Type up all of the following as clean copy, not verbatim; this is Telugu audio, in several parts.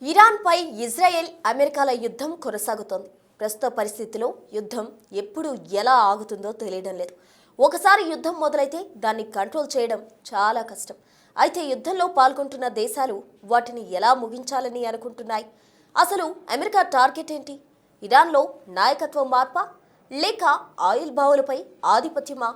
ఇరాన్ పై ఇజ్రాయెల్ అమెరికాల యుద్ధం కొనసాగుతోంది. ప్రస్తుత పరిస్థితిలో యుద్ధం ఎప్పుడు ఎలా ఆగుతుందో తెలియడం లేదు. ఒకసారి యుద్ధం మొదలైతే దాన్ని కంట్రోల్ చేయడం చాలా కష్టం. అయితే యుద్ధంలో పాల్గొంటున్న దేశాలు వాటిని ఎలా ముగించాలని అనుకుంటున్నాయి? అసలు అమెరికా టార్గెట్ ఏంటి? ఇరాన్లో నాయకత్వం మార్పా, లేక ఆయిల్ బావులపై ఆధిపత్యమా,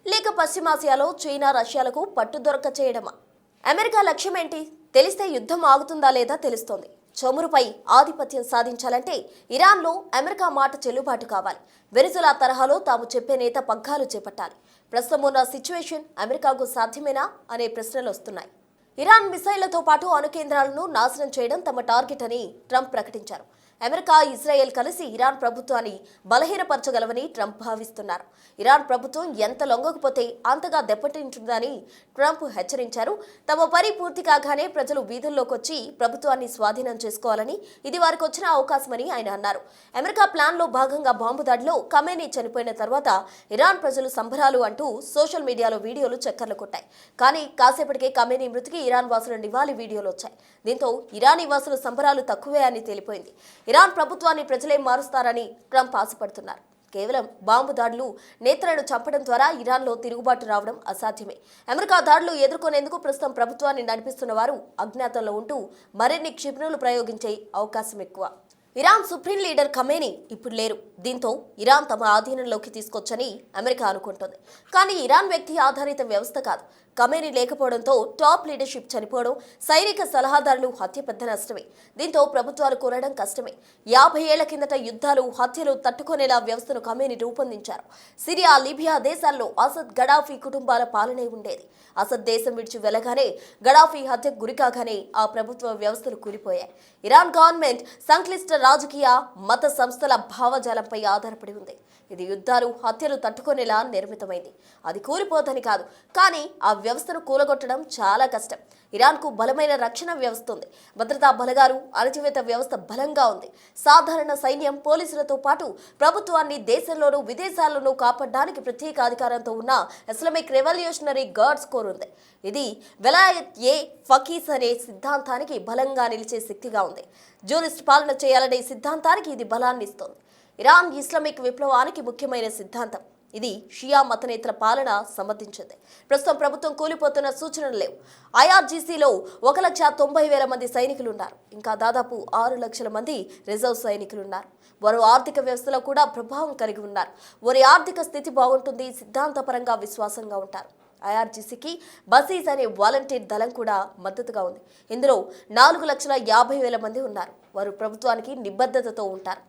లేక పశ్చిమాసియాలో చైనా రష్యాలకు పట్టు దొరక చేయడమా? అమెరికా లక్ష్యం ఏంటి తెలిస్తే యుద్ధం ఆగుతుందా లేదా తెలుస్తోంది. చమురుపై ఆధిపత్యం సాధించాలంటే ఇరాన్లో అమెరికా మాట చెల్లుబాటు కావాలి. వెనిజులా తరహాలో తాము చెప్పే నేత పగ్గాలు చేపట్టాలి. ప్రస్తుతం ఉన్న సిచ్యువేషన్ అమెరికాకు సాధ్యమేనా అనే ప్రశ్నలు వస్తున్నాయి. ఇరాన్ మిసైళ్లతో పాటు అణు కేంద్రాలను నాశనం చేయడం తమ టార్గెట్ అని ట్రంప్ ప్రకటించారు. అమెరికా, ఇజ్రాయెల్ కలిసి ఇరాన్ ప్రభుత్వాన్ని బలహీనపరచగలవని ట్రంప్ భావిస్తున్నారు. ఇరాన్ ప్రభుత్వం ఎంత లొంగకపోతే అంతగా దెబ్బతింటుందని ట్రంప్ హెచ్చరించారు. తమ పని పూర్తి కాగానే ప్రజలు వీధుల్లోకి వచ్చి ప్రభుత్వాన్ని స్వాధీనం చేసుకోవాలని ఇది వారికి వచ్చిన అవకాశమని ఆయన అన్నారు. అమెరికా ప్లాన్లో భాగంగా బాంబు దాడిలో ఖమేనీ చనిపోయిన తర్వాత ఇరాన్ ప్రజలు సంబరాలు అంటూ సోషల్ మీడియాలో వీడియోలు చక్కర్లు కొట్టాయి. కానీ కాసేపటికే ఖమేనీ మృతికి ఇరాన్ వాసుల నివాళి వీడియోలు వచ్చాయి. దీంతో ఇరానీ వాసుల సంబరాలు తక్కువే అని తేలిపోయింది. ఇరాన్ ప్రభుత్వాన్ని ప్రజలే మారుస్తారని ట్రంప్ ఆశపడుతున్నారు. కేవలం బాంబు దాడులు, నేతలను చంపడం ద్వారా ఇరాన్లో తిరుగుబాటు రావడం అసాధ్యమే. అమెరికా దాడులు ఎదుర్కొనేందుకు ప్రస్తుతం ప్రభుత్వాన్ని నడిపిస్తున్న వారు అజ్ఞాతంలో ఉంటూ మరిన్ని క్షిపణులు ప్రయోగించే అవకాశం ఎక్కువ. ఇరాన్ సుప్రీం లీడర్ ఖమేనీ ఇప్పుడు లేరు. దీంతో ఇరాన్ తమ ఆధీనంలోకి తీసుకొచ్చని అమెరికా అనుకుంటోంది. కానీ ఇరాన్ వ్యక్తి ఆధారిత వ్యవస్థ కాదు. ఖమేనీ లేకపోవడంతో టాప్ లీడర్షిప్ చనిపోవడం, సైనిక సలహాదారులు హత్య పెద్ద నష్టమే. దీంతో ప్రభుత్వాలు కోరడం కష్టమే. 50 ఏళ్ల కిందట యుద్ధాలు, హత్యలు తట్టుకునేలా వ్యవస్థను ఖమేనీ రూపొందించారు. సిరియా, లిబియా దేశాల్లో అసద్, గడాఫీ కుటుంబాల పాలనే ఉండేది. అసద్ దేశం విడిచి వెళ్లగానే, గడాఫీ హత్యకు గురికాగానే ఆ ప్రభుత్వ వ్యవస్థలు కూలిపోయాయి. ఇరాన్ గవర్నమెంట్ సంక్లిష్ట రాజకీయ, మత సంస్థల భావజాలంపై ఆధారపడి ఉంది. ఇది యుద్ధాలు, హత్యలు తట్టుకునేలా నిర్మితమైంది. అది కూలిపోదని కాదు, కానీ ఆ వ్యవస్థను కూలగొట్టడం చాలా కష్టం. ఇరాన్కు బలమైన రక్షణ వ్యవస్థ ఉంది. భద్రతా బలగాలు, అణచివేత వ్యవస్థ బలంగా ఉంది. సాధారణ సైన్యం, పోలీసులతో పాటు ప్రభుత్వాన్ని దేశంలోనూ విదేశాల్లోనూ కాపాడడానికి ప్రత్యేక అధికారంతో ఉన్న ఇస్లామిక్ రెవల్యూషనరీ గార్డ్స్ కోర్ ఉంది. ఇది వెలాయత్ ఏ ఫకీస్ అనే సిద్ధాంతానికి బలంగా నిలిచే శక్తిగా ఉంది. జూరిస్ట్ పాలన చేయాలనే సిద్ధాంతానికి ఇది బలాన్ని ఇస్తోంది. ఇరాన్ ఇస్లామిక్ విప్లవానికి ముఖ్యమైన సిద్ధాంతం. ఇది షియా మతనేతల పాలన సమర్థించింది. ప్రస్తుతం ప్రభుత్వం కూలిపోతున్న సూచనలు లేవు. ఐఆర్జీసీలో 1,90,000 మంది సైనికులున్నారు. ఇంకా దాదాపు 6 లక్షల మంది రిజర్వ్ సైనికులున్నారు. వారు ఆర్థిక వ్యవస్థలో కూడా ప్రభావం కలిగి ఉన్నారు. వారి ఆర్థిక స్థితి బాగుంటుంది, సిద్ధాంతపరంగా విశ్వాసంగా ఉంటారు. ఐఆర్జీసీకి బసీజ్ అనే వాలంటీర్ దళం కూడా మద్దతుగా ఉంది. ఇందులో 4,50,000 మంది ఉన్నారు. వారు ప్రభుత్వానికి నిబద్ధతతో ఉంటారు.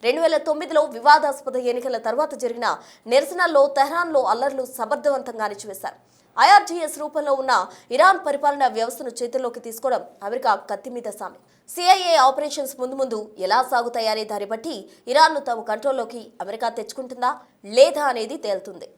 2009లో వివాదాస్పద ఎన్నికల తర్వాత జరిగిన నిరసనల్లో తెహ్రాన్లో అల్లర్లు సమర్థవంతంగా అణిచివేశారు. ఐఆర్జీఎస్ రూపంలో ఉన్న ఇరాన్ పరిపాలనా వ్యవస్థను చేతుల్లోకి తీసుకోవడం అమెరికా కత్తి మీద సామి. సిఐఏ ఆపరేషన్స్ ముందు ఎలా సాగుతాయనే దాన్ని బట్టి ఇరాన్ను తమ కంట్రోల్లోకి అమెరికా తెచ్చుకుంటుందా లేదా అనేది తేలుతుంది.